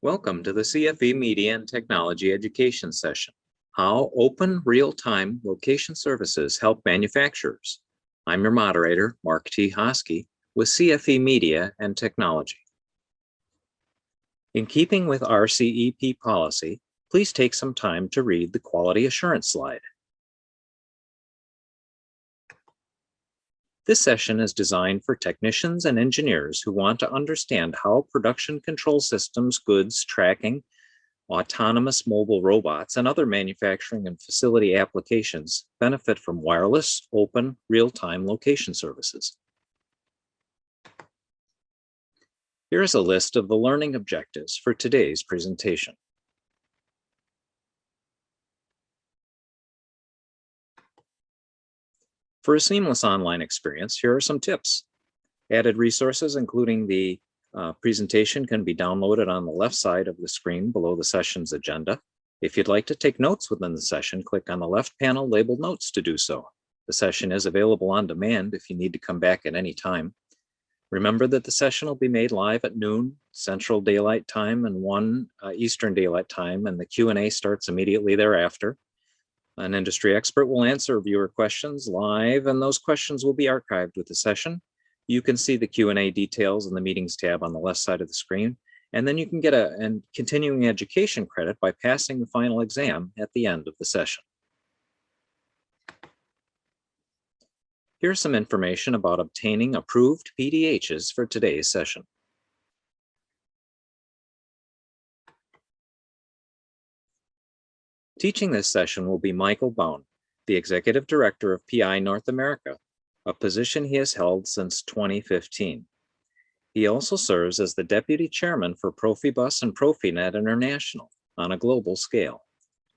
Welcome to the CFE Media and Technology Education session, How Open Real-Time Location Services Help Manufacturers. I'm your moderator, Mark T. Hosky, with CFE Media and Technology. In keeping with RCEP policy, please take some time to read the quality assurance slide. This session is designed for technicians and engineers who want to understand how production control systems, goods tracking, autonomous mobile robots, and other manufacturing and facility applications benefit from wireless, open, real-time location services. Here is a list of the learning objectives for today's presentation. For a seamless online experience, here are some tips. Added resources, including the presentation, can be downloaded on the left side of the screen below the session's agenda. If you'd like to take notes within the session, click on the left panel labeled Notes to do so. The session is available on demand if you need to come back at any time. Remember that the session will be made live at noon Central Daylight Time and 1 Eastern Daylight Time, and the Q&A starts immediately thereafter. An industry expert will answer viewer questions live, and those questions will be archived with the session. You can see the Q&A details in the Meetings tab on the left side of the screen, and then you can get a continuing education credit by passing the final exam at the end of the session. Here's some information about obtaining approved PDHs for today's session. Teaching this session will be Michael Bone, the Executive Director of PI North America, a position he has held since 2015. He also serves as the Deputy Chairman for PROFIBUS and PROFINET International on a global scale.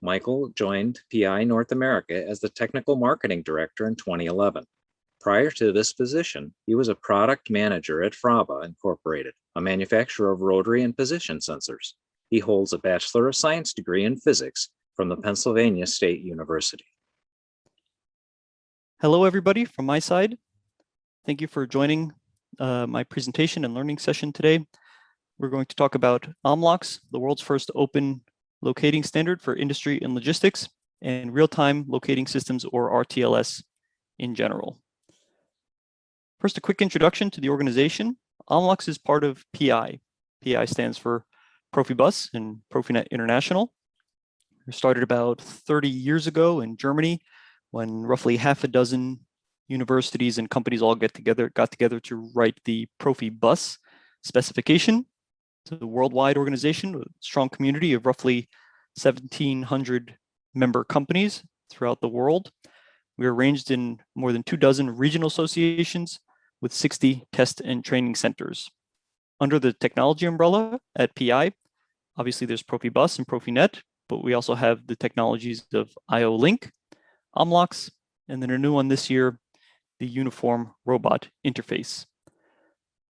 Michael joined PI North America as the Technical Marketing Director in 2011. Prior to this position, he was a product manager at FRABA Incorporated, a manufacturer of rotary and position sensors. He holds a Bachelor of Science degree in physics from the Pennsylvania State University. Hello, everybody, from my side. Thank you for joining my presentation and learning session today. We're going to talk about omlox, the world's first open locating standard for industry and logistics, and real-time locating systems, or RTLS, in general. First, a quick introduction to the organization. Omlox is part of PI. PI stands for PROFIBUS and PROFINET International. We started about 30 years ago in Germany, when roughly half a dozen universities and companies all got together to write the PROFIBUS specification. It's a worldwide organization with a strong community of roughly 1,700 member companies throughout the world. We are arranged in more than 24 regional associations with 60 test and training centers. Under the technology umbrella at PI, obviously there's PROFIBUS and PROFINET, but we also have the technologies of IO-Link, omlox, and then a new one this year, the Uniform Robot Interface.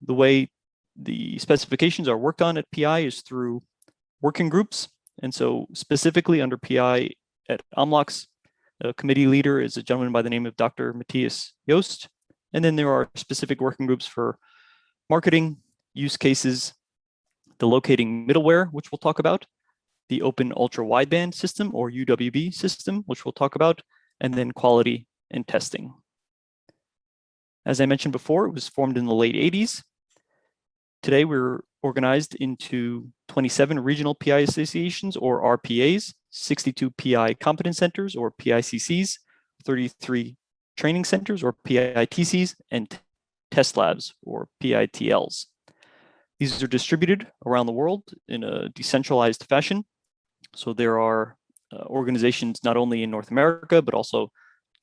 The way the specifications are worked on at PI is through working groups. And so specifically under PI at omlox, a committee leader is a gentleman by the name of Dr. Matthias Jost. And then there are specific working groups for marketing, use cases, the locating middleware, which we'll talk about, the open ultra-wideband system, or UWB system, which we'll talk about, and then quality and testing. As I mentioned before, it was formed in the late 80s. Today, we're organized into 27 regional PI associations, or RPAs, 62 PI competence centers, or PICCs, 33 training centers, or PITCs, and test labs, or PITLs. These are distributed around the world in a decentralized fashion. So there are organizations not only in North America, but also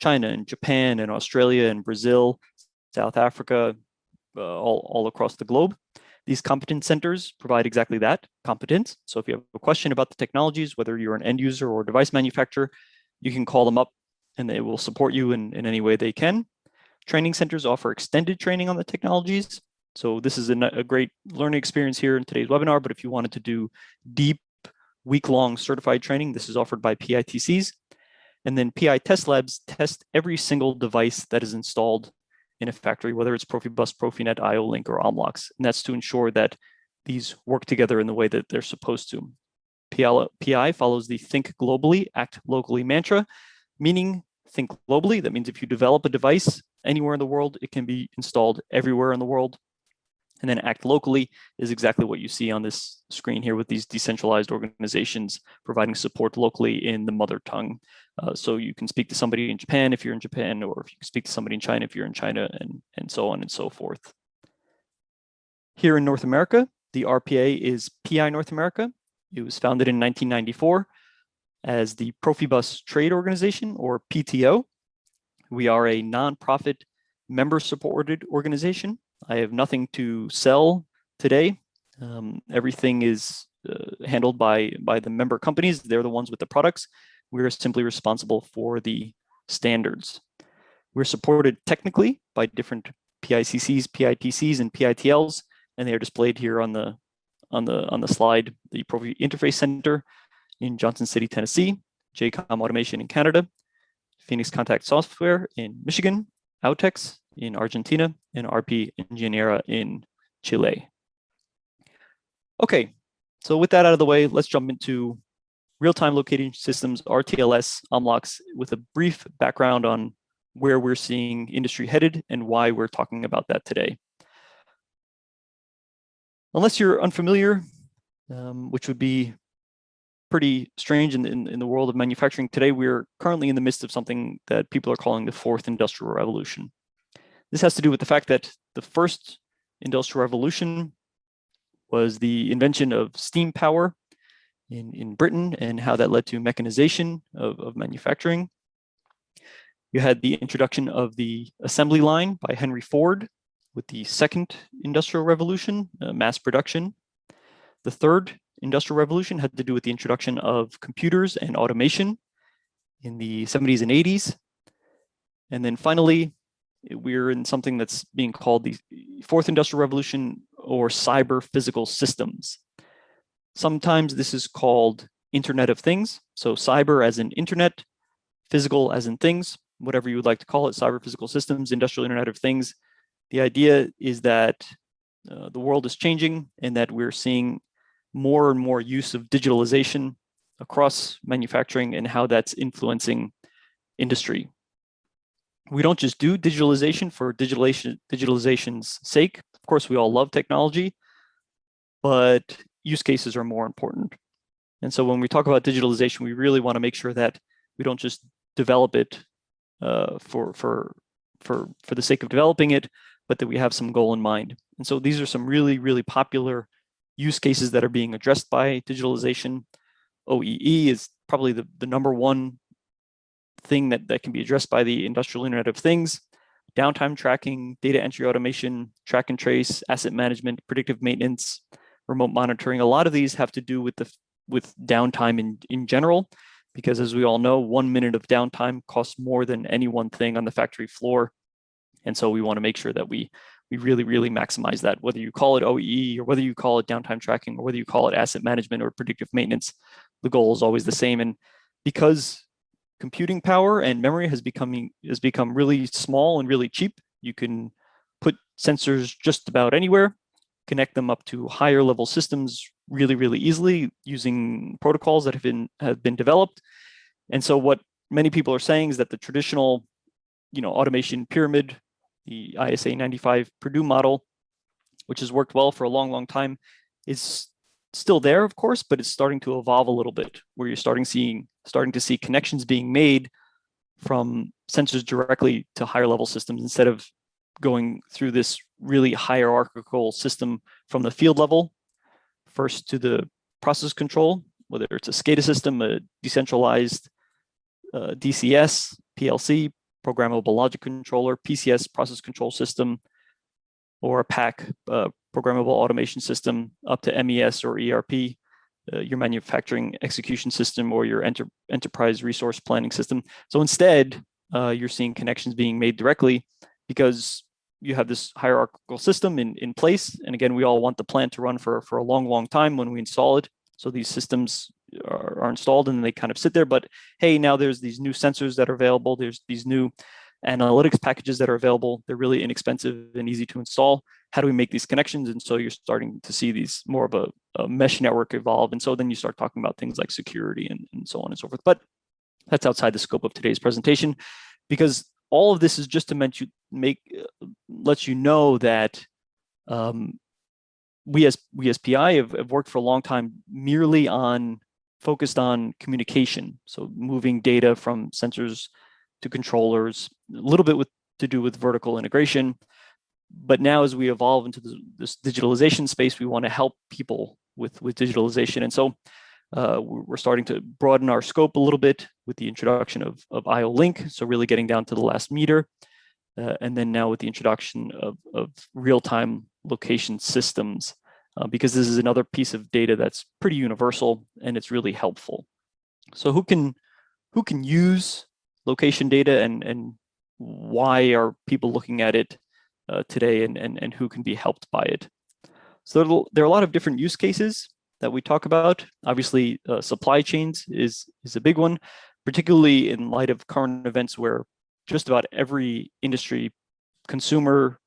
China and Japan and Australia and Brazil, South Africa, all across the globe. These competence centers provide exactly that, competence. So if you have a question about the technologies, whether you're an end user or device manufacturer, you can call them up and they will support you in any way they can. Training centers offer extended training on the technologies. So this is a great learning experience here in today's webinar, but if you wanted to do deep week-long certified training, this is offered by PITCs. And then PI test labs test every single device that is installed in a factory, whether it's PROFIBUS, PROFINET, IO-Link, or omlox. And that's to ensure that these work together in the way that they're supposed to. PI follows the think globally, act locally mantra, meaning think globally. That means if you develop a device anywhere in the world, it can be installed everywhere in the world. And then act locally is exactly what you see on this screen here with these decentralized organizations providing support locally in the mother tongue. So you can speak to somebody in Japan if you're in Japan, or if you can speak to somebody in China if you're in China, and so on and so forth. Here in North America, the RPA is PI North America. It was founded in 1994 as the PROFIBUS Trade Organization, or PTO. We are a nonprofit member-supported organization. I have nothing to sell today. Everything is handled by the member companies. They're the ones with the products. We're simply responsible for the standards. We're supported technically by different PICCs, PITCs, and PITLs, and they are displayed here on the slide. The Profi Interface Center in Johnson City, Tennessee, JCOM Automation in Canada, Phoenix Contact Software in Michigan, Autex in Argentina, and RP Ingeniera in Chile. Okay, so with that out of the way, let's jump into real-time locating systems, RTLS, omlox, with a brief background on where we're seeing industry headed and why we're talking about that today. Unless you're unfamiliar, which would be pretty strange in the world of manufacturing today, we're currently in the midst of something that people are calling the fourth industrial revolution. This has to do with the fact that the first industrial revolution was the invention of steam power in Britain and how that led to mechanization of manufacturing. You had the introduction of the assembly line by Henry Ford with the second industrial revolution, mass production. The third industrial revolution had to do with the introduction of computers and automation in the 70s and 80s. And then finally, we're in something that's being called the fourth industrial revolution, or cyber physical systems. Sometimes this is called Internet of Things. So cyber as in internet, physical as in things, whatever you would like to call it, cyber physical systems, industrial Internet of Things. The idea is that the world is changing and that we're seeing more and more use of digitalization across manufacturing and how that's influencing industry. We don't just do digitalization for digitalization's sake. Of course, we all love technology, but use cases are more important. And so when we talk about digitalization, we really want to make sure that we don't just develop it for the sake of developing it, but that we have some goal in mind. And so these are some really, really popular use cases that are being addressed by digitalization. OEE is probably the number one thing that can be addressed by the industrial Internet of Things. Downtime tracking, data entry automation, track and trace, asset management, predictive maintenance, remote monitoring. A lot of these have to do with downtime in general, because as we all know, 1 minute of downtime costs more than any one thing on the factory floor. And so we want to make sure that we really, really maximize that, whether you call it OEE or whether you call it downtime tracking or whether you call it asset management or predictive maintenance, the goal is always the same. And because computing power and memory has become really small and really cheap, you can put sensors just about anywhere, connect them up to higher level systems really, really easily using protocols that have been developed. And so what many people are saying is that the traditional, automation pyramid, the ISA 95 Purdue model, which has worked well for a long, long time, is still there, of course, but it's starting to evolve a little bit, where you're starting to see connections being made from sensors directly to higher level systems instead of going through this really hierarchical system from the field level, first to the process control, whether it's a SCADA system, a decentralized DCS, PLC, programmable logic controller, PCS, process control system, or a PAC, programmable automation system, up to MES or ERP, your manufacturing execution system, or your enterprise resource planning system. So instead, you're seeing connections being made directly because you have this hierarchical system in place. And again, we all want the plant to run for a long, long time when we install it. So these systems are installed and they kind of sit there, but hey, now there's these new sensors that are available. There's these new analytics packages that are available. They're really inexpensive and easy to install. How do we make these connections? And so you're starting to see these more of a mesh network evolve. And so then you start talking about things like security and so on and so forth. But that's outside the scope of today's presentation, because all of this is just to let you know that we as PI have worked for a long time merely focused on communication. So moving data from sensors to controllers, a little bit to do with vertical integration. But now as we evolve into this digitalization space, we want to help people with digitalization. And so we're starting to broaden our scope a little bit with the introduction of IO Link. So really getting down to the last meter. And then now with the introduction of real-time location systems, because this is another piece of data that's pretty universal and it's really helpful. So who can use location data, and why are people looking at it today, and who can be helped by it? So there are a lot of different use cases that we talk about. Obviously, supply chains is a big one, particularly in light of current events where just about every industry, consumer,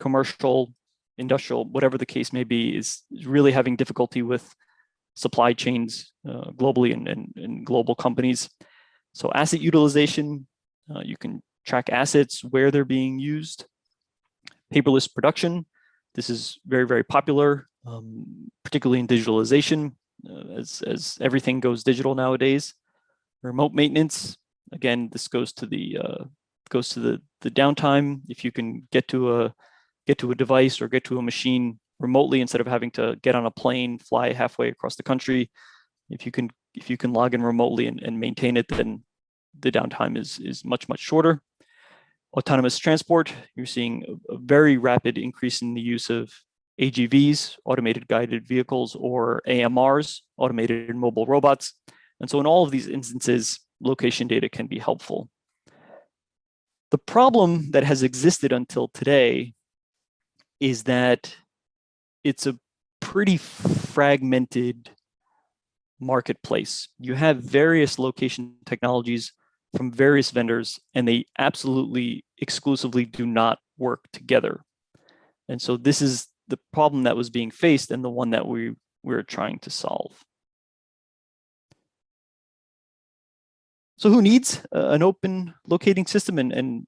commercial, industrial, whatever the case may be, is really having difficulty with supply chains globally and global companies. So asset utilization, you can track assets, where they're being used. Paperless production, this is very, very popular, particularly in digitalization, as everything goes digital nowadays. Remote maintenance, again, this goes to the downtime. If you can get to a device or get to a machine remotely instead of having to get on a plane, fly halfway across the country, if you can log in remotely and maintain it, then the downtime is much, much shorter. Autonomous transport, you're seeing a very rapid increase in the use of AGVs, automated guided vehicles, or AMRs, automated mobile robots. And so in all of these instances, location data can be helpful. The problem that has existed until today is that it's a pretty fragmented marketplace. You have various location technologies from various vendors, and they absolutely exclusively do not work together. And so this is the problem that was being faced and the one that we're trying to solve. So who needs an open locating system? And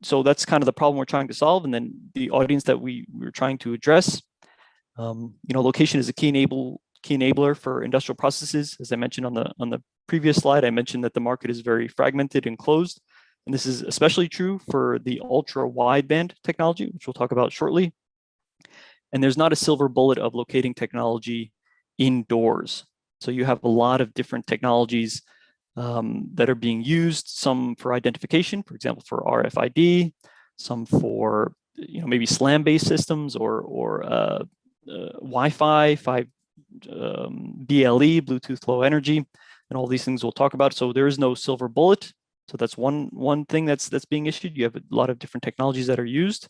so that's kind of the problem we're trying to solve. And then the audience that we're trying to address, location is a key enabler for industrial processes. As I mentioned on the previous slide, I mentioned that the market is very fragmented and closed. And this is especially true for the ultra-wideband technology, which we'll talk about shortly. And there's not a silver bullet of locating technology indoors. So you have a lot of different technologies that are being used, some for identification, for example, for RFID, some for maybe SLAM-based systems or Wi-Fi, BLE, Bluetooth Low Energy, and all these things we'll talk about. So there is no silver bullet. So that's one thing that's being issued. You have a lot of different technologies that are used.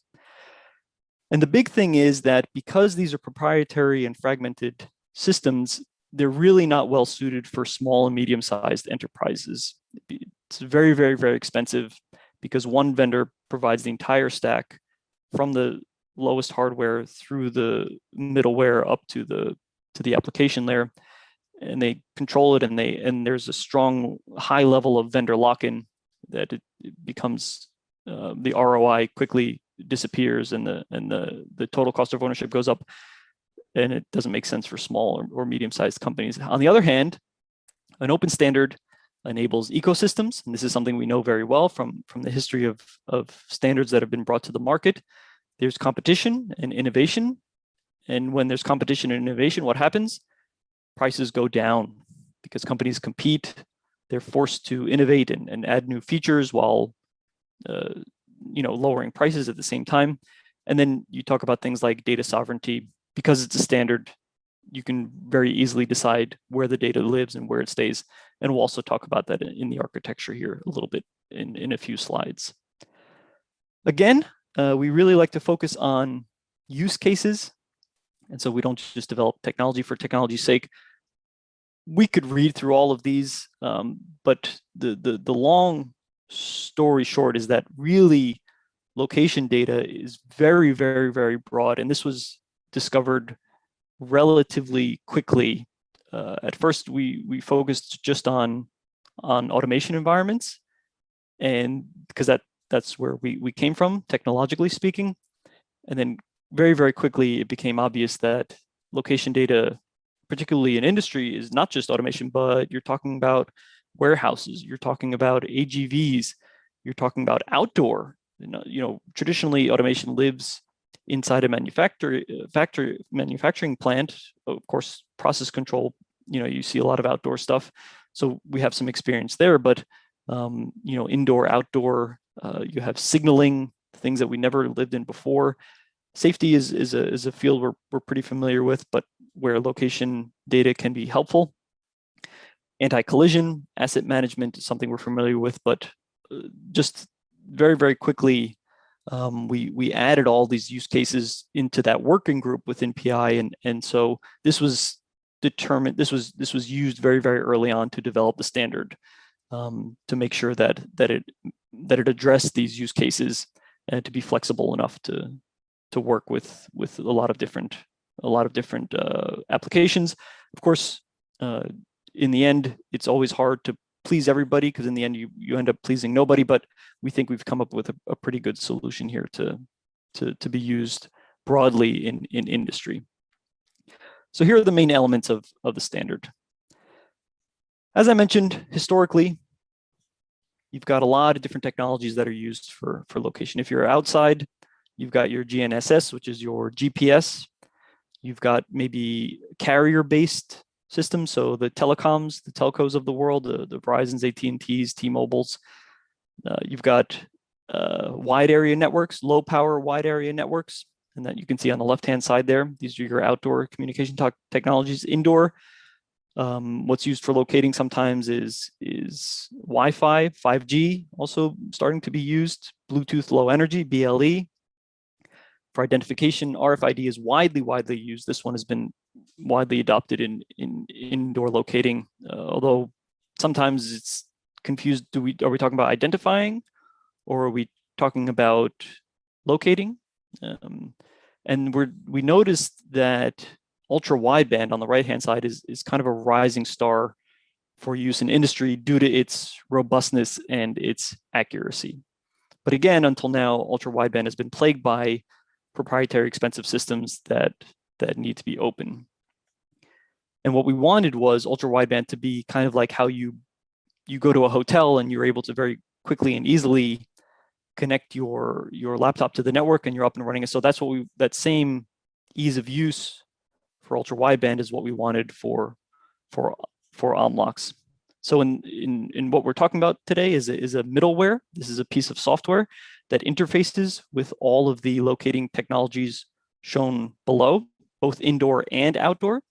And the big thing is that because these are proprietary and fragmented systems, they're really not well suited for small and medium-sized enterprises. It's very, very, very expensive because one vendor provides the entire stack from the lowest hardware through the middleware up to the application layer, and they control it, and there's a strong high level of vendor lock-in that it becomes the ROI quickly disappears and the total cost of ownership goes up, and it doesn't make sense for small or medium-sized companies. On the other hand, an open standard enables ecosystems, and this is something we know very well from the history of standards that have been brought to the market. There's competition and innovation, and when there's competition and innovation, what happens? Prices go down because companies compete. They're forced to innovate and add new features while lowering prices at the same time. And then you talk about things like data sovereignty. Because it's a standard, you can very easily decide where the data lives and where it stays. And we'll also talk about that in the architecture here a little bit in a few slides. Again, we really like to focus on use cases. And so we don't just develop technology for technology's sake. We could read through all of these, but the long story short is that really location data is very, very, very broad. And this was discovered relatively quickly. At first, we focused just on automation environments, and because that's where we came from, technologically speaking. And then very, very quickly, it became obvious that location data, particularly in industry, is not just automation, but you're talking about warehouses, you're talking about AGVs, you're talking about outdoor. Traditionally, automation lives inside a manufacturing plant. Of course, process control, you see a lot of outdoor stuff. So we have some experience there, but indoor, outdoor, you have signaling, things that we never lived in before. Safety is a field we're pretty familiar with, but where location data can be helpful. Anti-collision, asset management is something we're familiar with, but just very, very quickly, we added all these use cases into that working group within PI, and so this was determined. This was used very, very early on to develop the standard, to make sure that it addressed these use cases and to be flexible enough to work with a lot of different applications. Of course, in the end, it's always hard to please everybody, because in the end you end up pleasing nobody, but we think we've come up with a pretty good solution here to be used broadly in industry. So here are the main elements of the standard. As I mentioned, historically, you've got a lot of different technologies that are used for location. If you're outside, you've got your GNSS, which is your GPS. You've got maybe carrier-based systems, so the telecoms, the telcos of the world, the Verizons, AT&Ts, T-Mobiles. You've got wide area networks, low power wide area networks, and that you can see on the left-hand side there. These are your outdoor communication technologies. Indoor, what's used for locating sometimes is Wi-Fi, 5G, also starting to be used, Bluetooth Low Energy, BLE. For identification, RFID is widely used. This one has been widely adopted in indoor locating, although sometimes it's confused. Are we talking about identifying, or are we talking about locating? And we noticed that ultra-wideband on the right-hand side is kind of a rising star for use in industry due to its robustness and its accuracy. But again, until now, ultra-wideband has been plagued by proprietary expensive systems that need to be open. And what we wanted was ultra-wideband to be kind of like how you go to a hotel and you're able to very quickly and easily connect your laptop to the network and you're up and running. So that's what that same ease of use for ultra-wideband is what we wanted for omlox. So in what we're talking about today is a middleware. This is a piece of software that interfaces with all of the locating technologies shown below, both indoor and outdoor.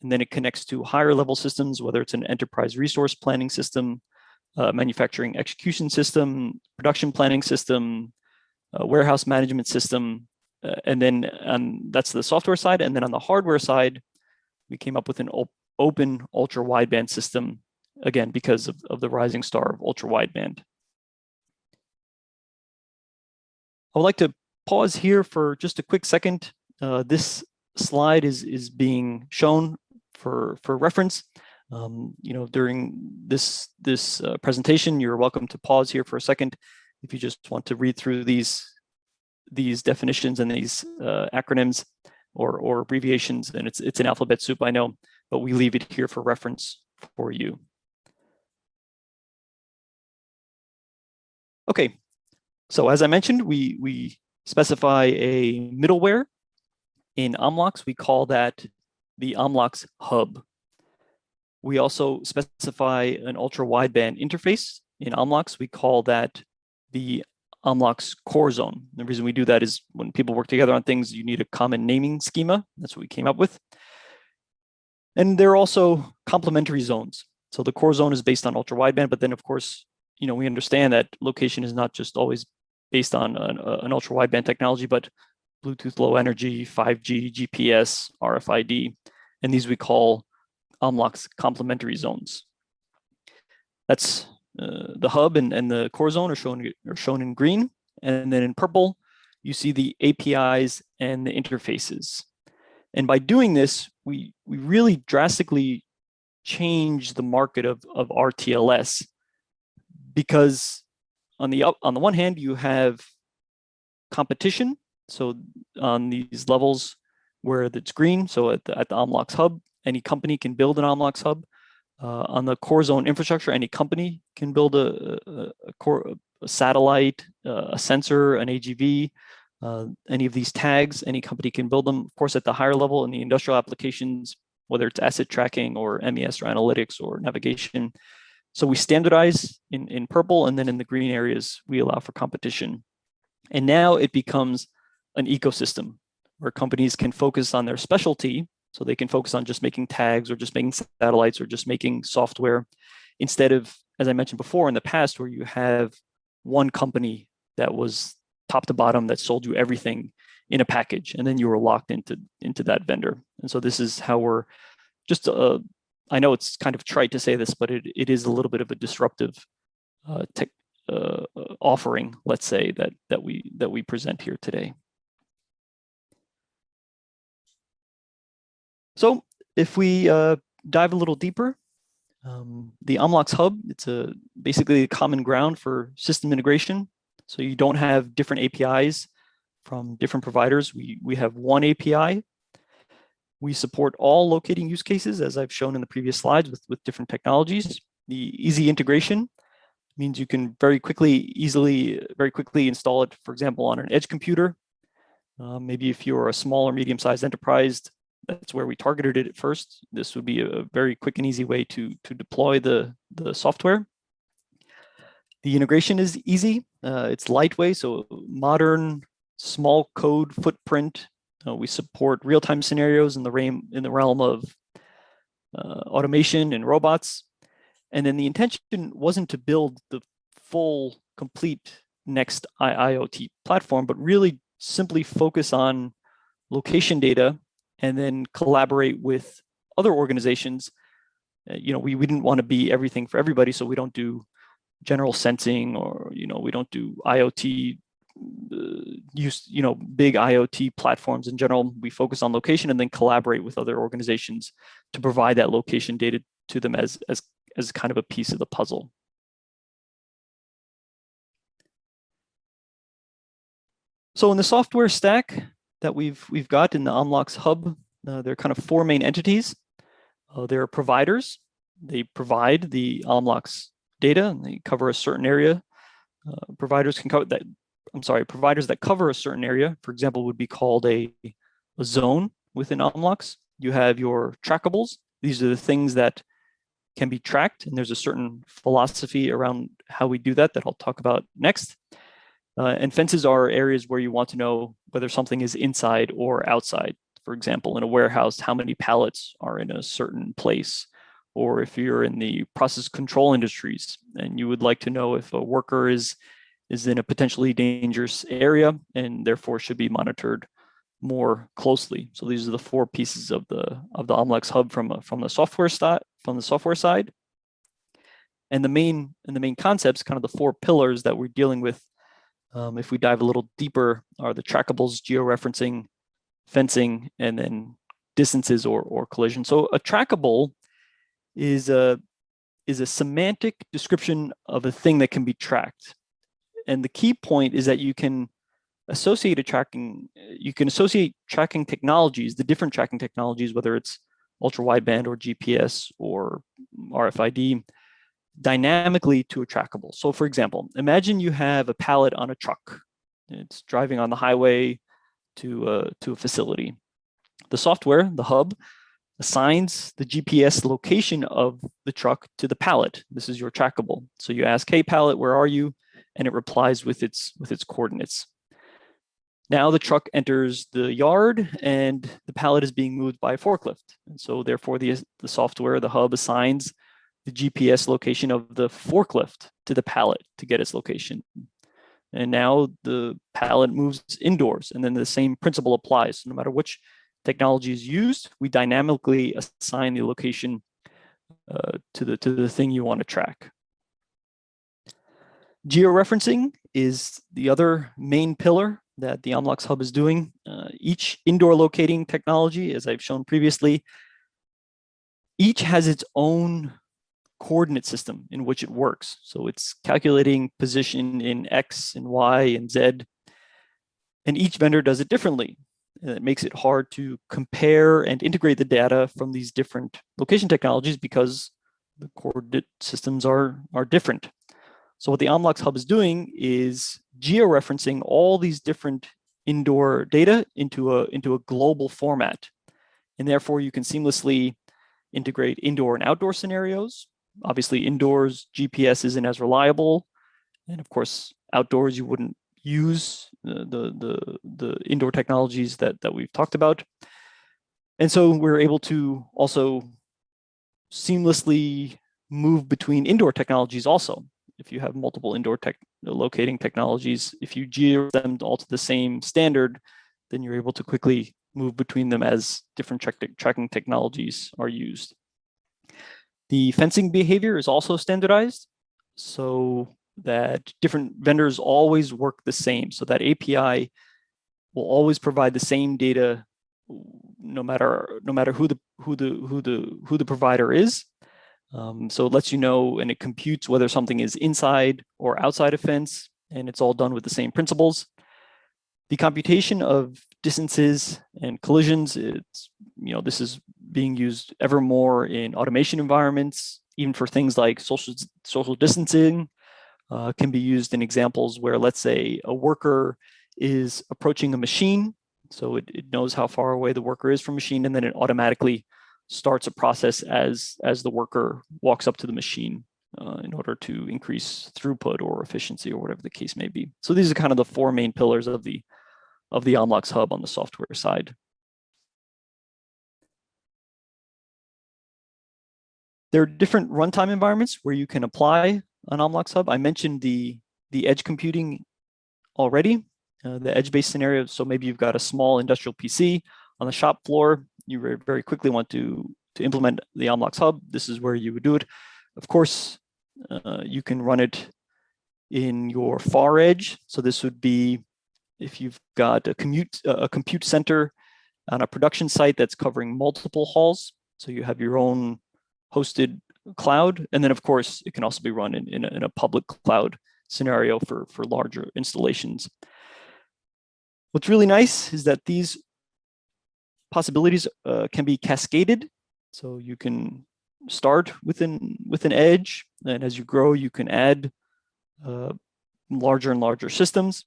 And then it connects to higher level systems, whether it's an enterprise resource planning system, manufacturing execution system, production planning system, warehouse management system. And then that's the software side. And then on the hardware side, we came up with an open ultra-wideband system, again, because of the rising star of ultra-wideband. I would like to pause here for just a quick second. This slide is being shown for reference. During this presentation, you're welcome to pause here for a second if you just want to read through these definitions and these acronyms or abbreviations. And it's an alphabet soup, I know, but we leave it here for reference for you. Okay. So as I mentioned, we specify a middleware. In omlox, we call that the omlox hub. We also specify an ultra-wideband interface. In omlox, we call that the omlox core zone. The reason we do that is when people work together on things, you need a common naming schema. That's what we came up with. And there are also complementary zones. So the core zone is based on ultra-wideband, but then of course, we understand that location is not just always based on an ultra-wideband technology, but Bluetooth Low Energy, 5G, GPS, RFID, and these we call omlox complementary zones. That's the hub and the core zone are shown in green, and then in purple, you see the APIs and the interfaces. And by doing this, we really drastically change the market of RTLS, because on the one hand, you have competition. So on these levels where it's green, so at the omlox hub, any company can build an omlox hub. On the core zone infrastructure, any company can build a satellite, a sensor, an AGV, any of these tags, any company can build them. Of course, at the higher level in the industrial applications, whether it's asset tracking or MES or analytics or navigation. So we standardize in purple, and then in the green areas, we allow for competition. And now it becomes an ecosystem where companies can focus on their specialty. So they can focus on just making tags or just making satellites or just making software, instead of, as I mentioned before, in the past, where you have one company that was top to bottom that sold you everything in a package, and then you were locked into that vendor. And so this is how we're just, I know it's kind of trite to say this, but it is a little bit of a disruptive tech offering, let's say, that we present here today. So if we dive a little deeper, the omlox hub, it's basically a common ground for system integration. So you don't have different APIs from different providers. We have one API. We support all locating use cases, as I've shown in the previous slides, with different technologies. The easy integration means you can very quickly install it, for example, on an edge computer. Maybe if you're a small or medium-sized enterprise, that's where we targeted it at first. This would be a very quick and easy way to deploy the software. The integration is easy. It's lightweight, so modern, small code footprint. We support real-time scenarios in the realm of automation and robots. And then the intention wasn't to build the full, complete next IoT platform, but really simply focus on location data and then collaborate with other organizations. We didn't want to be everything for everybody, so we don't do general sensing, or we don't do IoT big IoT platforms in general. We focus on location and then collaborate with other organizations to provide that location data to them as kind of a piece of the puzzle. So in the software stack that we've got in the omlox hub, there are kind of four main entities. There are providers. They provide the omlox data, and they cover a certain area. Providers that cover a certain area, for example, would be called a zone within omlox. You have your trackables. These are the things that can be tracked, and there's a certain philosophy around how we do that I'll talk about next. And fences are areas where you want to know whether something is inside or outside. For example, in a warehouse, how many pallets are in a certain place. Or if you're in the process control industries and you would like to know if a worker is in a potentially dangerous area and therefore should be monitored more closely. So these are the four pieces of the omlex hub from the software side. And the main concepts, kind of the four pillars that we're dealing with, if we dive a little deeper, are the trackables, georeferencing, fencing, and then distances or collision. So a trackable is a semantic description of a thing that can be tracked. And the key point is that you can associate tracking technologies, the different tracking technologies, whether it's ultra-wideband or GPS or RFID, dynamically to a trackable. So for example, imagine you have a pallet on a truck. It's driving on the highway to a facility. The software, the hub, assigns the GPS location of the truck to the pallet. This is your trackable. So you ask, hey pallet, where are you? And it replies with its coordinates. Now the truck enters the yard and the pallet is being moved by a forklift. And so therefore the software, the hub, assigns the GPS location of the forklift to the pallet to get its location. And now the pallet moves indoors, and then the same principle applies. So no matter which technology is used, we dynamically assign the location to the thing you want to track. Georeferencing is the other main pillar that the omlox hub is doing. Each indoor locating technology, as I've shown previously, each has its own coordinate system in which it works. So it's calculating position in X and Y and Z, and each vendor does it differently. And it makes it hard to compare and integrate the data from these different location technologies because the coordinate systems are different. So what the omlox hub is doing is georeferencing all these different indoor data into a global format. And therefore you can seamlessly integrate indoor and outdoor scenarios. Obviously indoors, GPS isn't as reliable. And of course, outdoors, you wouldn't use the indoor technologies that we've talked about. And so we're able to also seamlessly move between indoor technologies also. If you have multiple indoor locating technologies, if you geo them all to the same standard, then you're able to quickly move between them as different tracking technologies are used. The fencing behavior is also standardized so that different vendors always work the same. So that API will always provide the same data no matter who the provider is. So it lets you know, and it computes whether something is inside or outside a fence, and it's all done with the same principles. The computation of distances and collisions, this is being used ever more in automation environments, even for things like social distancing, can be used in examples where, let's say, a worker is approaching a machine. So it knows how far away the worker is from a machine, and then it automatically starts a process as the worker walks up to the machine in order to increase throughput or efficiency or whatever the case may be. So these are kind of the four main pillars of the omlox hub on the software side. There are different runtime environments where you can apply an omlox hub. I mentioned the edge computing already, the edge-based scenario. So maybe you've got a small industrial PC on the shop floor. You very quickly want to implement the omlox hub. This is where you would do it. Of course, you can run it in your far edge. So this would be if you've got a compute center on a production site that's covering multiple halls. So you have your own hosted cloud. And then, of course, it can also be run in a public cloud scenario for larger installations. What's really nice is that these possibilities can be cascaded. So you can start with an edge, and as you grow, you can add larger and larger systems.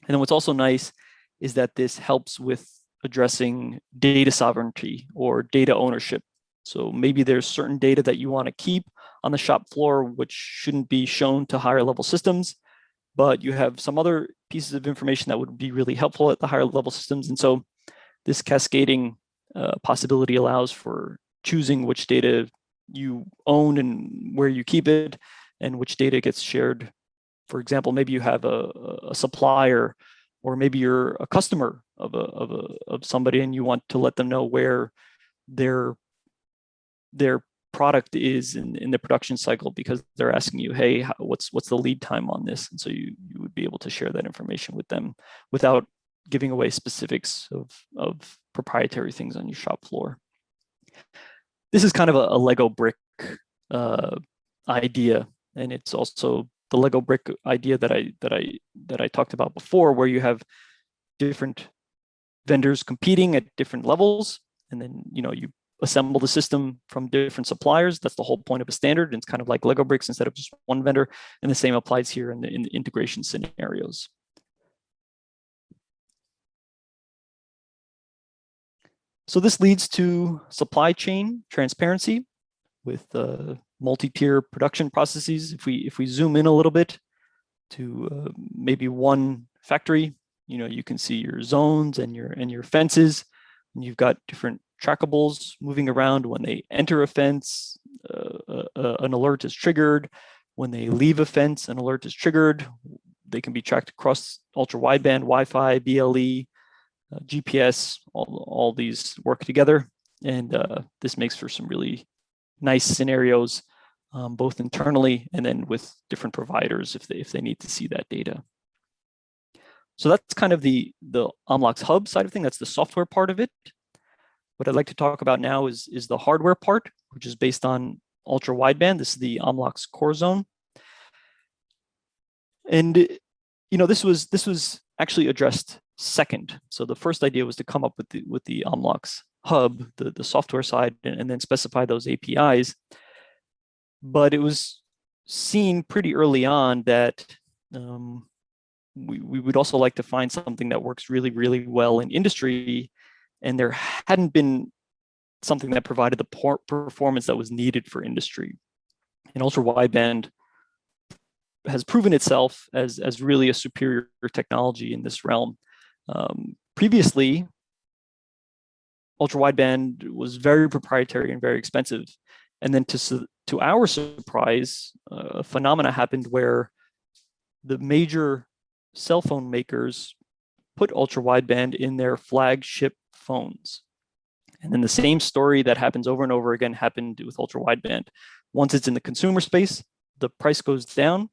And then what's also nice is that this helps with addressing data sovereignty or data ownership. So maybe there's certain data that you want to keep on the shop floor, which shouldn't be shown to higher level systems, but you have some other pieces of information that would be really helpful at the higher level systems. And so this cascading possibility allows for choosing which data you own and where you keep it, and which data gets shared. For example, maybe you have a supplier, or maybe you're a customer of somebody, and you want to let them know where their product is in the production cycle, because they're asking you, hey, what's the lead time on this? And so you would be able to share that information with them without giving away specifics of proprietary things on your shop floor. This is kind of a Lego brick idea, and it's also the Lego brick idea that I talked about before, where you have different vendors competing at different levels, and then you assemble the system from different suppliers. That's the whole point of a standard. And it's kind of like Lego bricks instead of just one vendor. And the same applies here in the integration scenarios. So this leads to supply chain transparency with multi-tier production processes. If we zoom in a little bit to maybe one factory, you can see your zones and your fences, and you've got different trackables moving around. When they enter a fence, an alert is triggered. When they leave a fence, an alert is triggered. They can be tracked across ultra-wideband, Wi-Fi, BLE, GPS, all these work together. And this makes for some really nice scenarios both internally and then with different providers if they need to see that data. So that's kind of the omlox hub side of thing. That's the software part of it. What I'd like to talk about now is the hardware part, which is based on ultra-wideband. This is the omlox core zone. And this was actually addressed second. So the first idea was to come up with the omlox hub, the software side, and then specify those APIs. But it was seen pretty early on that we would also like to find something that works really, really well in industry, and there hadn't been something that provided the performance that was needed for industry. And ultra-wideband has proven itself as really a superior technology in this realm. Previously, ultra-wideband was very proprietary and very expensive. And then to our surprise, a phenomena happened where the major cell phone makers put ultra-wideband in their flagship phones. And then the same story that happens over and over again happened with ultra-wideband. Once it's in the consumer space, the price goes down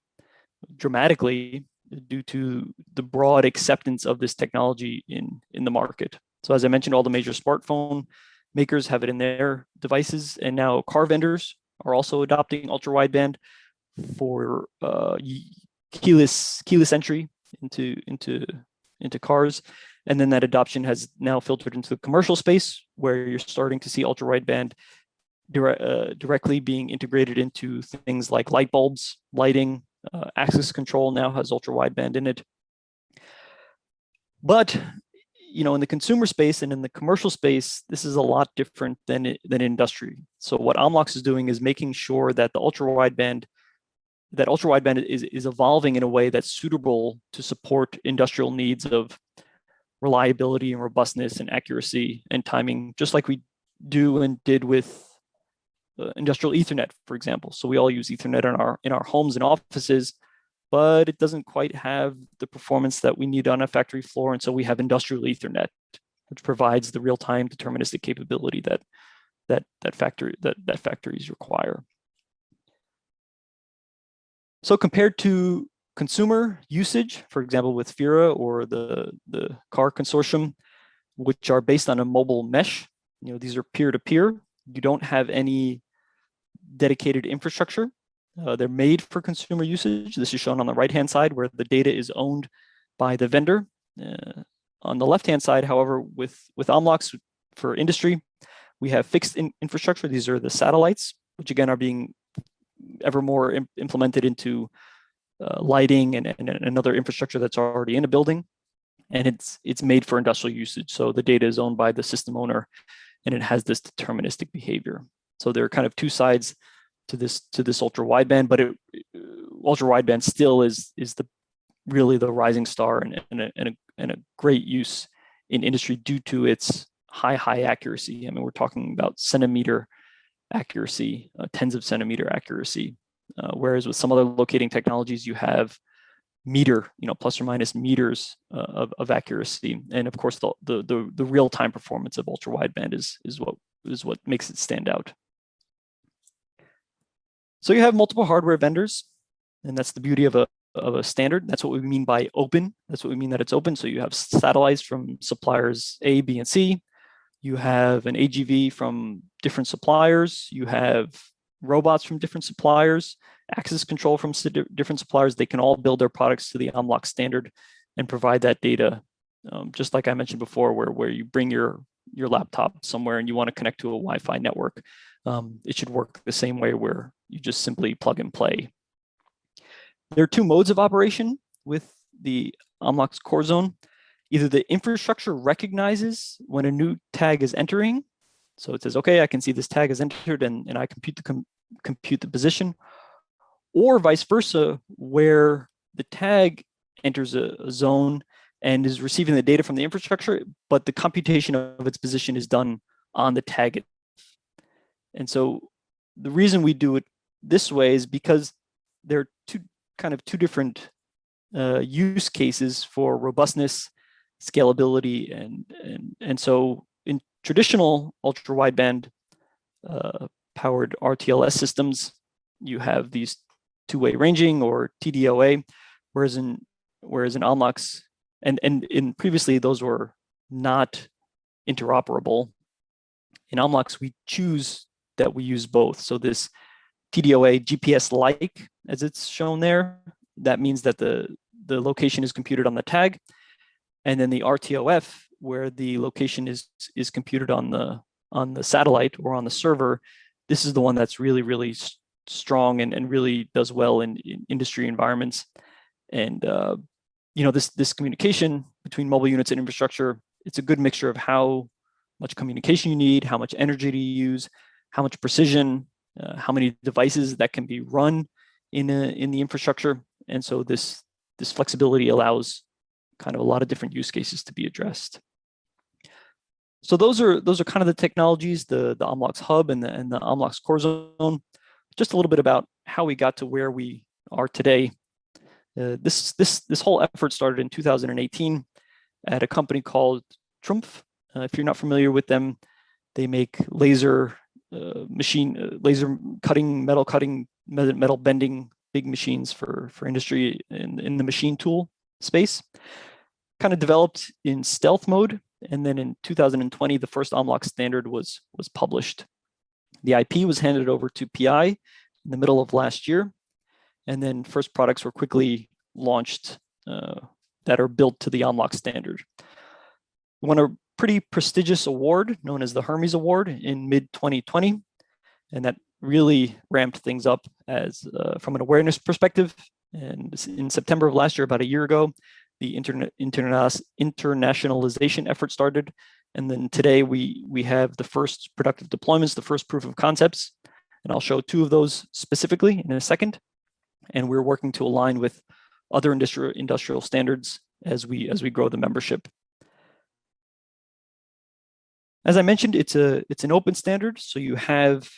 dramatically due to the broad acceptance of this technology in the market. So as I mentioned, all the major smartphone makers have it in their devices, and now car vendors are also adopting ultra-wideband for keyless entry into cars. And then that adoption has now filtered into the commercial space, where you're starting to see ultra-wideband directly being integrated into things like light bulbs, lighting, access control now has ultra-wideband in it. But in the consumer space and in the commercial space, this is a lot different than industry. So what omlox is doing is making sure that the ultra-wideband is evolving in a way that's suitable to support industrial needs of reliability and robustness and accuracy and timing, just like we do and did with industrial Ethernet, for example. So we all use Ethernet in our homes and offices, but it doesn't quite have the performance that we need on a factory floor. And so we have industrial Ethernet, which provides the real-time deterministic capability that factories require. So compared to consumer usage, for example, with FIRA or the car consortium, which are based on a mobile mesh, these are peer-to-peer. You don't have any dedicated infrastructure. They're made for consumer usage. This is shown on the right-hand side, where the data is owned by the vendor. On the left-hand side, however, with omlox for industry, we have fixed infrastructure. These are the satellites, which again are being ever more implemented into lighting and another infrastructure that's already in a building. And it's made for industrial usage. So the data is owned by the system owner, and it has this deterministic behavior. So there are kind of two sides to this ultra-wideband, but ultra-wideband still is really the rising star and a great use in industry due to its high accuracy. I mean, we're talking about centimeter accuracy, tens of centimeter accuracy, whereas with some other locating technologies, you have meter, plus or minus meters of accuracy. And of course, the real-time performance of ultra-wideband is what makes it stand out. So you have multiple hardware vendors, and that's the beauty of a standard. That's what we mean by open. That's what we mean that it's open. So you have satellites from suppliers A, B, and C. You have an AGV from different suppliers. You have robots from different suppliers, access control from different suppliers. They can all build their products to the omlox standard and provide that data, just like I mentioned before, where you bring your laptop somewhere and you want to connect to a Wi-Fi network. It should work the same way, where you just simply plug and play. There are two modes of operation with the omlox core zone. Either the infrastructure recognizes when a new tag is entering. So it says, okay, I can see this tag is entered, and I compute the position. Or vice versa, where the tag enters a zone and is receiving the data from the infrastructure, but the computation of its position is done on the tag. And so the reason we do it this way is because there are two different use cases for robustness, scalability, and so in traditional ultra-wideband powered RTLS systems, you have these two-way ranging or TDOA, whereas in omlox, and in previously those were not interoperable. In omlox, we choose that we use both. So this TDOA GPS-like, as it's shown there, that means that the location is computed on the tag, and then the RTOF, where the location is computed on the satellite or on the server. This is the one that's really strong and really does well in industry environments. And this communication between mobile units and infrastructure, it's a good mixture of how much communication you need, how much energy to use, how much precision, how many devices that can be run in the infrastructure. And so this flexibility allows kind of a lot of different use cases to be addressed. So those are kind of the technologies, the omlox hub and the omlox core zone. Just a little bit about how we got to where we are today. This whole effort started in 2018 at a company called Trumpf. If you're not familiar with them, they make laser cutting, metal bending, big machines for industry in the machine tool space. Kind of developed in stealth mode, and then in 2020, the first omlox standard was published. The IP was handed over to PI in the middle of last year, and then first products were quickly launched that are built to the omlox standard. We won a pretty prestigious award known as the Hermes Award in mid-2020, and that really ramped things up as from an awareness perspective. And in September of last year, about a year ago, the internationalization effort started. And then today we have the first productive deployments, the first proof of concepts, and I'll show two of those specifically in a second. And we're working to align with other industrial standards as we grow the membership. As I mentioned, it's an open standard, so you have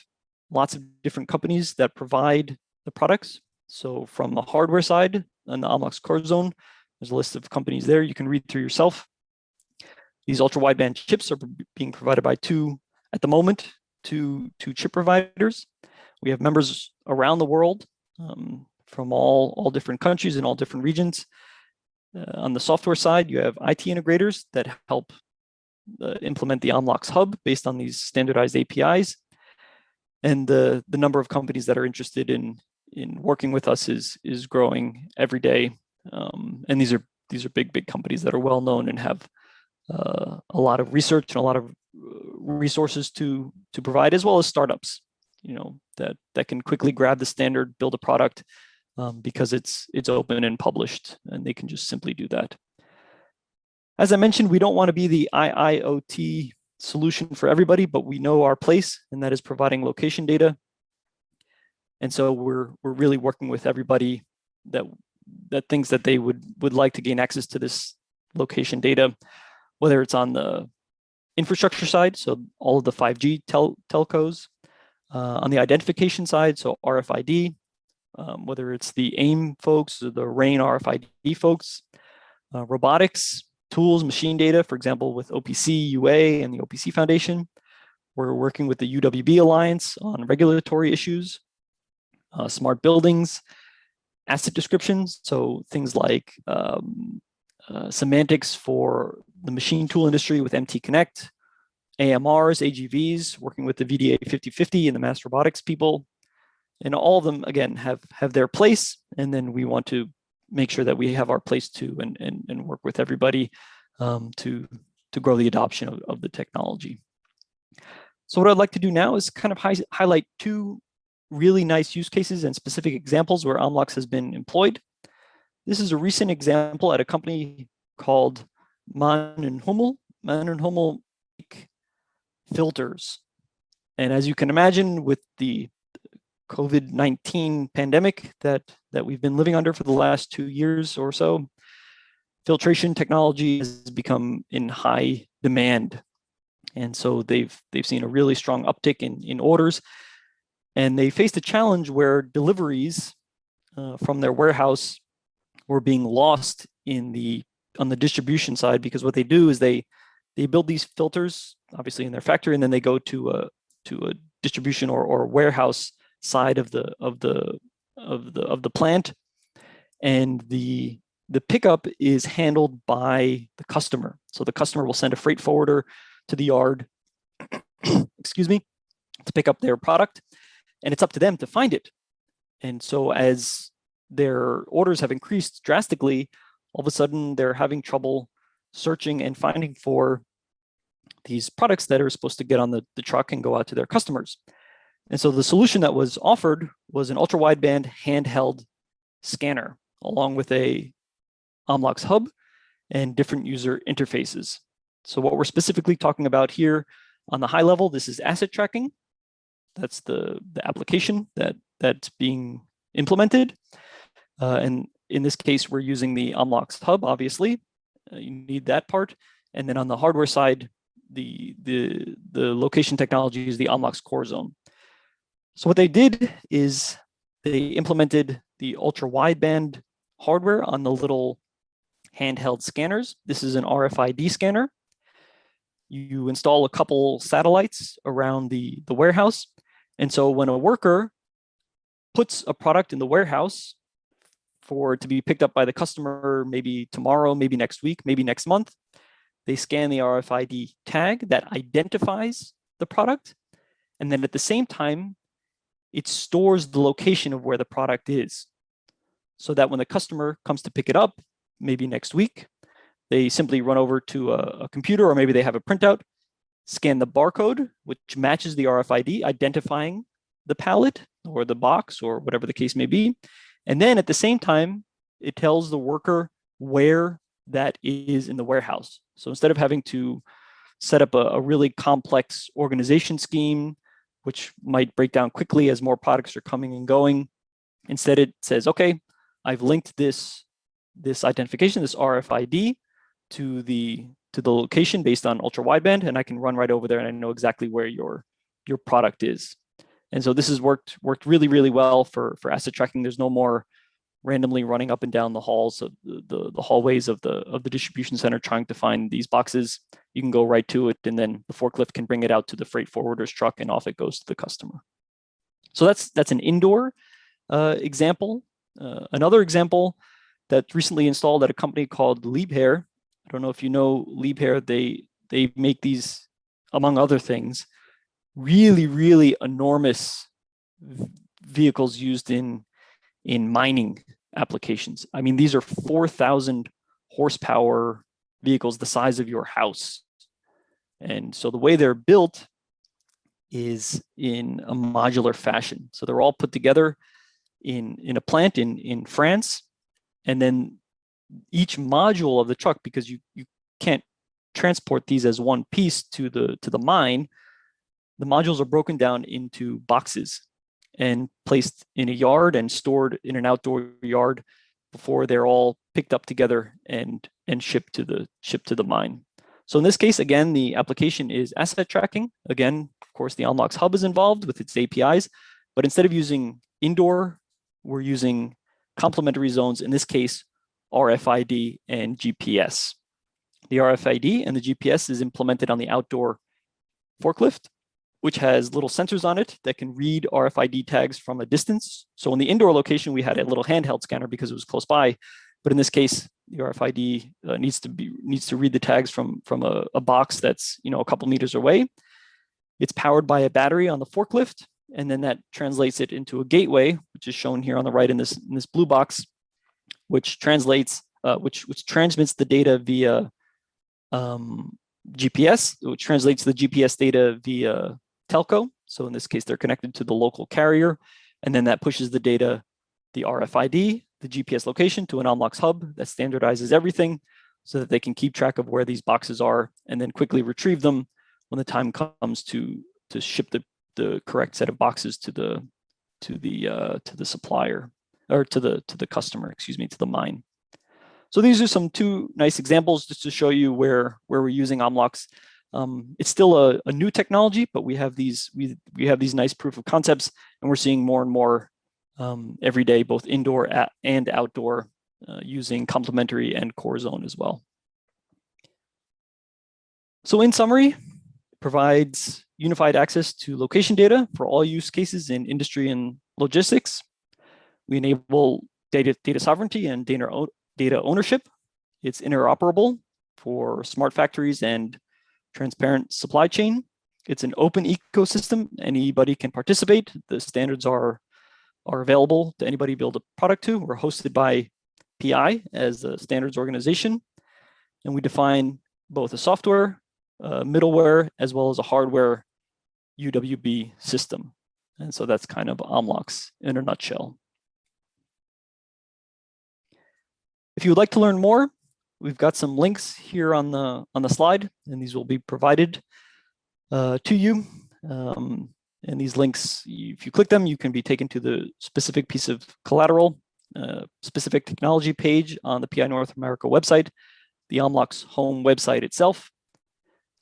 lots of different companies that provide the products. So from the hardware side, on the omlox core zone, there's a list of companies there you can read through yourself. These ultra-wideband chips are being provided by two chip providers. We have members around the world from all different countries and all different regions. On the software side, you have IT integrators that help implement the omlox hub based on these standardized APIs. And the number of companies that are interested in working with us is growing every day. And these are big companies that are well known and have a lot of research and a lot of resources to provide, as well as startups, that can quickly grab the standard, build a product because it's open and published, and they can just simply do that. As I mentioned, we don't want to be the IIoT solution for everybody, but we know our place, and that is providing location data. And so we're really working with everybody that thinks that they would like to gain access to this location data, whether it's on the infrastructure side, so all of the 5G telcos, on the identification side, so RFID, whether it's the AIM folks or the RAIN RFID folks, robotics, tools, machine data, for example, with OPC UA and the OPC Foundation. We're working with the UWB Alliance on regulatory issues, smart buildings, asset descriptions, so things like semantics for the machine tool industry with MT Connect, AMRs, AGVs, working with the VDA 5050 and the mass robotics people. And all of them, again, have their place. And then we want to make sure that we have our place too, and work with everybody to grow the adoption of the technology. So what I'd like to do now is kind of highlight two really nice use cases and specific examples where omlox has been employed. This is a recent example at a company called Mann & Hummel. Mann & Hummel make filters. And as you can imagine, with the COVID-19 pandemic that we've been living under for the last 2 years or so, filtration technology has become in high demand. And so they've seen a really strong uptick in orders. And they faced a challenge where deliveries from their warehouse were being lost on the distribution side, because what they do is they build these filters, obviously in their factory, and then they go to a distribution or warehouse side of the plant, and the pickup is handled by the customer. So the customer will send a freight forwarder to the yard, excuse me, to pick up their product, and it's up to them to find it. And so as their orders have increased drastically, all of a sudden they're having trouble searching and finding for these products that are supposed to get on the truck and go out to their customers. And so the solution that was offered was an ultra-wideband handheld scanner, along with a omlox hub and different user interfaces. So what we're specifically talking about here on the high level, this is asset tracking. That's the application that's being implemented. And in this case, we're using the omlox hub, obviously. You need that part. And then on the hardware side, the location technology is the omlox core zone. So what they did is they implemented the ultra-wideband hardware on the little handheld scanners. This is an RFID scanner. You install a couple satellites around the warehouse. And so when a worker puts a product in the warehouse for it to be picked up by the customer, maybe tomorrow, maybe next week, maybe next month, they scan the RFID tag that identifies the product. And then at the same time, it stores the location of where the product is, so that when the customer comes to pick it up, maybe next week, they simply run over to a computer, or maybe they have a printout, scan the barcode, which matches the RFID, identifying the pallet or the box or whatever the case may be. And then at the same time, it tells the worker where that is in the warehouse. So instead of having to set up a really complex organization scheme, which might break down quickly as more products are coming and going, instead it says, okay, I've linked this identification, this RFID, to the location based on ultra-wideband, and I can run right over there and I know exactly where your product is. And so this has worked really, really well for asset tracking. There's no more randomly running up and down the halls of the hallways of the distribution center trying to find these boxes. You can go right to it, and then the forklift can bring it out to the freight forwarder's truck, and off it goes to the customer. So that's an indoor example. Another example that's recently installed at a company called Liebherr. I don't know if you know Liebherr. They make these, among other things, really, really enormous vehicles used in mining applications. I mean, these are 4,000 horsepower vehicles the size of your house. And so the way they're built is in a modular fashion. So they're all put together in a plant in France. And then each module of the truck, because you can't transport these as one piece to the mine, the modules are broken down into boxes and placed in a yard and stored in an outdoor yard before they're all picked up together and shipped to the mine. So in this case, again, the application is asset tracking. Again, of course, the omlox hub is involved with its APIs, but instead of using indoor, we're using complementary zones, in this case, RFID and GPS. The RFID and the GPS is implemented on the outdoor forklift, which has little sensors on it that can read RFID tags from a distance. So in the indoor location, we had a little handheld scanner because it was close by. But in this case, the RFID needs to read the tags from a box that's a couple meters away. It's powered by a battery on the forklift, and then that translates it into a gateway, which is shown here on the right in this blue box, which translates, which transmits the data via GPS, which translates the GPS data via telco. So in this case, they're connected to the local carrier, and then that pushes the data, the RFID, the GPS location, to an omlox hub that standardizes everything so that they can keep track of where these boxes are and then quickly retrieve them when the time comes to ship the correct set of boxes to the supplier, or to the customer, excuse me, to the mine. So these are two nice examples just to show you where we're using omlox. It's still a new technology, but we have these nice proof of concepts, and we're seeing more and more every day, both indoor and outdoor, using complementary and core zone as well. So in summary, provides unified access to location data for all use cases in industry and logistics. We enable data sovereignty and data ownership. It's interoperable for smart factories and transparent supply chain. It's an open ecosystem. Anybody can participate. The standards are available to anybody to build a product to. We're hosted by PI as a standards organization. And we define both a software, middleware, as well as a hardware UWB system. And so that's kind of omlox in a nutshell. If you would like to learn more, we've got some links here on the slide, and these will be provided to you. And these links, if you click them, you can be taken to the specific piece of collateral, specific technology page on the PI North America website, the omlox home website itself,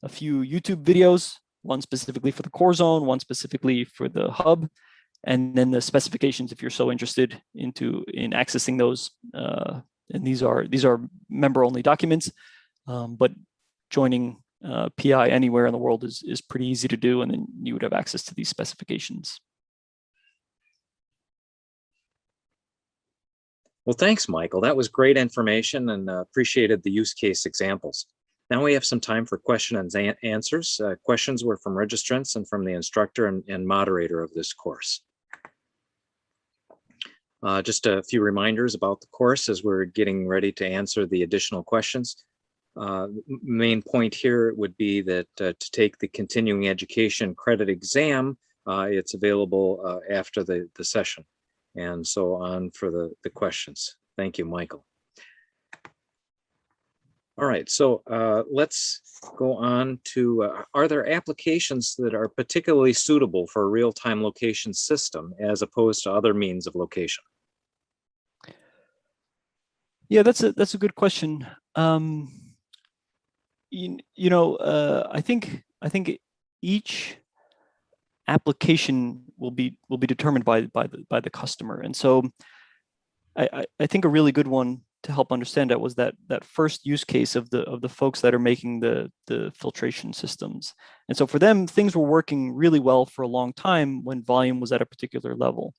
a few YouTube videos, one specifically for the core zone, one specifically for the hub, and then the specifications if you're so interested in accessing those. And these are member-only documents, but joining PI anywhere in the world is pretty easy to do, and then you would have access to these specifications. Well, thanks, Michael. That was great information, and appreciated the use case examples. Now we have some time for questions and answers. Questions were from registrants and from the instructor and moderator of this course. Just a few reminders about the course as we're getting ready to answer the additional questions. Main point here would be that to take the continuing education credit exam, it's available after the session, and so on for the questions. Thank you, Michael. All right, so let's go on to, are there applications that are particularly suitable for a real-time location system as opposed to other means of location? Yeah, that's a good question. I think each application will be determined by the customer, and so I think a really good one to help understand that was that first use case of the folks that are making the filtration systems. And so for them, things were working really well for a long time when volume was at a particular level.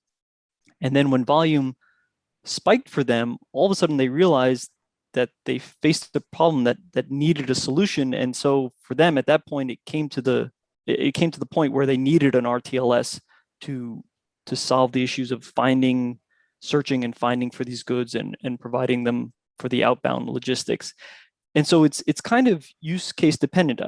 And then when volume spiked for them, all of a sudden they realized that they faced a problem that needed a solution. And so for them at that point, it came to the point where they needed an RTLS to solve the issues of searching and finding for these goods and providing them for the outbound logistics. And so it's kind of use case dependent.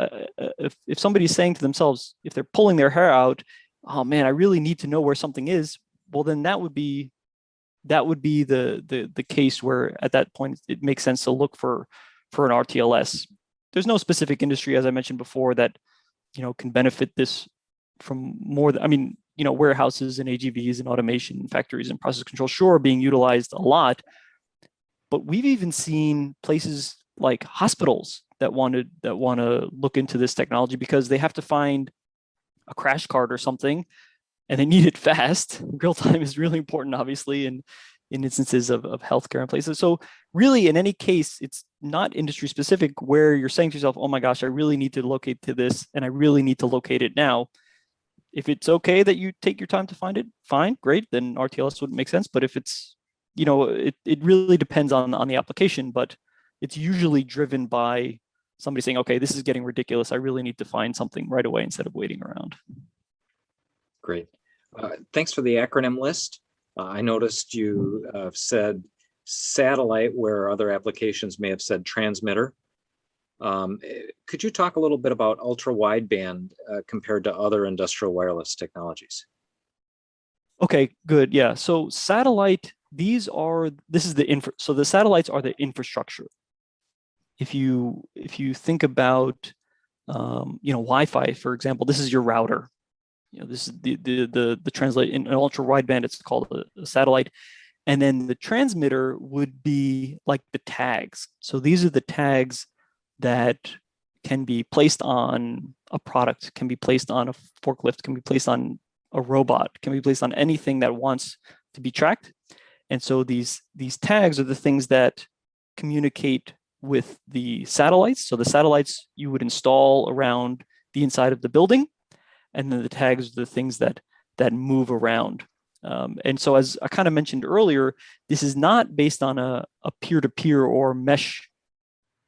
If somebody's saying to themselves, if they're pulling their hair out, oh man, I really need to know where something is, well then that would be the case where at that point it makes sense to look for an RTLS. There's no specific industry, as I mentioned before, that can benefit this from more. Warehouses and AGVs and automation factories and process control, sure, being utilized a lot, but we've even seen places like hospitals that want to look into this technology because they have to find a crash cart or something, and they need it fast. Real time is really important, obviously, in instances of healthcare and places. So really, in any case, it's not industry specific where you're saying to yourself, oh my gosh, I really need to locate to this, and I really need to locate it now. If it's okay that you take your time to find it, fine, great, then RTLS would make sense. But if it's, it really depends on the application, but it's usually driven by somebody saying, okay, this is getting ridiculous. I really need to find something right away instead of waiting around. Great. Thanks for the acronym list. I noticed you said satellite where other applications may have said transmitter. Could you talk a little bit about ultra-wideband compared to other industrial wireless technologies? Okay, good. Yeah. So satellite, so the satellites are the infrastructure. If you think about Wi-Fi, for example, this is your router. This is the translate in an ultra-wideband, it's called a satellite. And then the transmitter would be like the tags. So these are the tags that can be placed on a product, can be placed on a forklift, can be placed on a robot, can be placed on anything that wants to be tracked. And so these tags are the things that communicate with the satellites. So the satellites you would install around the inside of the building, and then the tags are the things that move around. And so, as I kind of mentioned earlier, this is not based on a peer-to-peer or mesh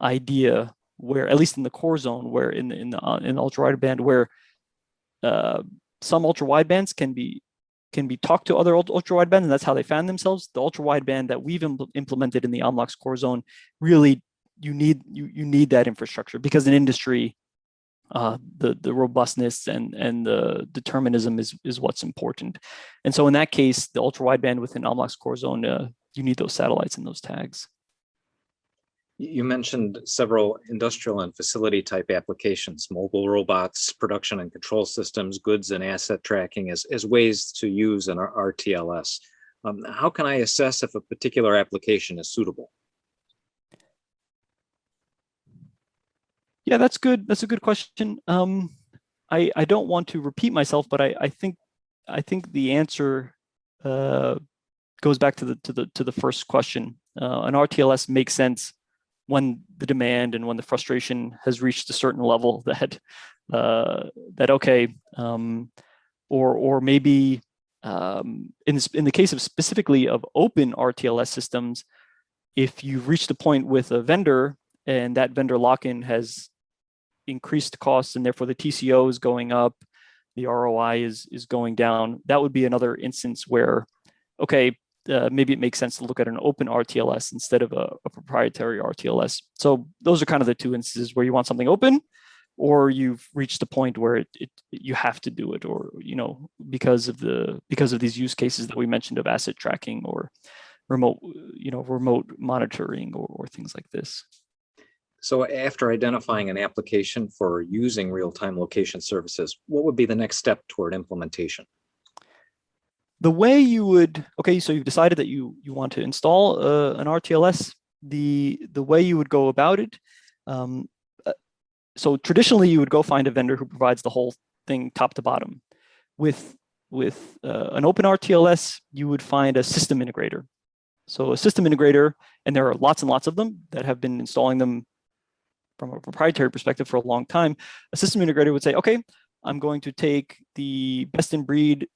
idea, where at least in the core zone, where in the ultra-wideband, where some ultra-widebands can be talked to other ultra-widebands, and that's how they found themselves. The ultra-wideband that we've implemented in the omlox core zone, really, you need that infrastructure, because in industry, the robustness and the determinism is what's important. And so in that case, the ultra-wideband within omlox core zone, you need those satellites and those tags. You mentioned several industrial and facility type applications, mobile robots, production and control systems, goods and asset tracking as ways to use an RTLS. How can I assess if a particular application is suitable? Yeah, that's good. That's a good question. I don't want to repeat myself, but I think the answer goes back to the first question. An RTLS makes sense when the demand and when the frustration has reached a certain level that okay, or maybe in the case of specifically of open RTLS systems, if you've reached a point with a vendor and that vendor lock-in has increased costs and therefore the TCO is going up, the ROI is going down, that would be another instance where, okay, maybe it makes sense to look at an open RTLS instead of a proprietary RTLS. So those are kind of the two instances where you want something open, or you've reached a point where you have to do it, or because of these use cases that we mentioned of asset tracking or remote monitoring or things like this. So after identifying an application for using real-time location services, what would be the next step toward implementation? The way you would, okay, so you've decided that you want to install an RTLS. The way you would go about it, so traditionally you would go find a vendor who provides the whole thing top to bottom. With an open RTLS, you would find a system integrator. So a system integrator, and there are lots and lots of them that have been installing them from a proprietary perspective for a long time. A system integrator would say, okay, I'm going to take the best in breed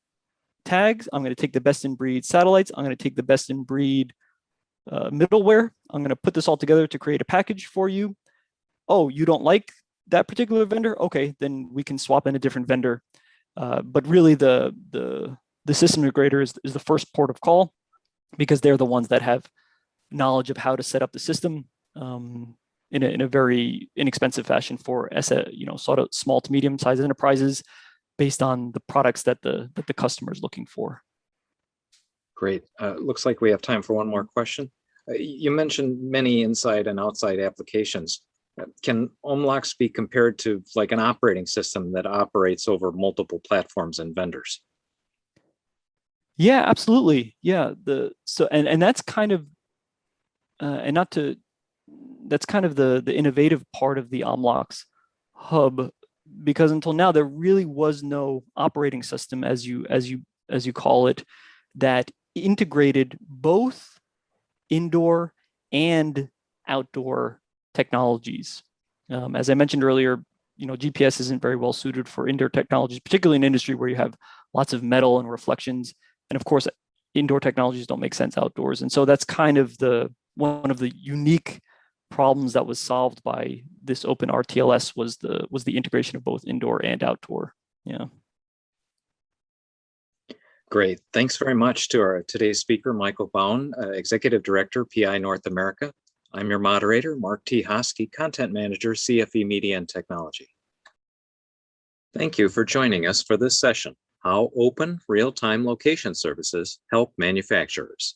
tags, I'm going to take the best in breed satellites, I'm going to take the best in breed middleware, I'm going to put this all together to create a package for you. Oh, you don't like that particular vendor? Okay, then we can swap in a different vendor. But really the system integrator is the first port of call, because they're the ones that have knowledge of how to set up the system in a very inexpensive fashion for sort of small to medium sized enterprises, based on the products that the customer is looking for. Great. Looks like we have time for one more question. You mentioned many inside and outside applications. Can omlox be compared to like an operating system that operates over multiple platforms and vendors? Yeah, absolutely. Yeah. And that's kind of that's kind of the innovative part of the omlox hub, because until now there really was no operating system, as you call it, that integrated both indoor and outdoor technologies. As I mentioned earlier, GPS isn't very well suited for indoor technologies, particularly in industry where you have lots of metal and reflections. And of course, indoor technologies don't make sense outdoors. And so that's kind of one of the unique problems that was solved by this open RTLS was the integration of both indoor and outdoor. Yeah. Great. Thanks very much to our today's speaker, Michael Baun, Executive Director, PI North America. I'm your moderator, Mark T. Hosky, Content Manager, CFE Media and Technology. Thank you for joining us for this session, How Open Real-Time Location Services Help Manufacturers.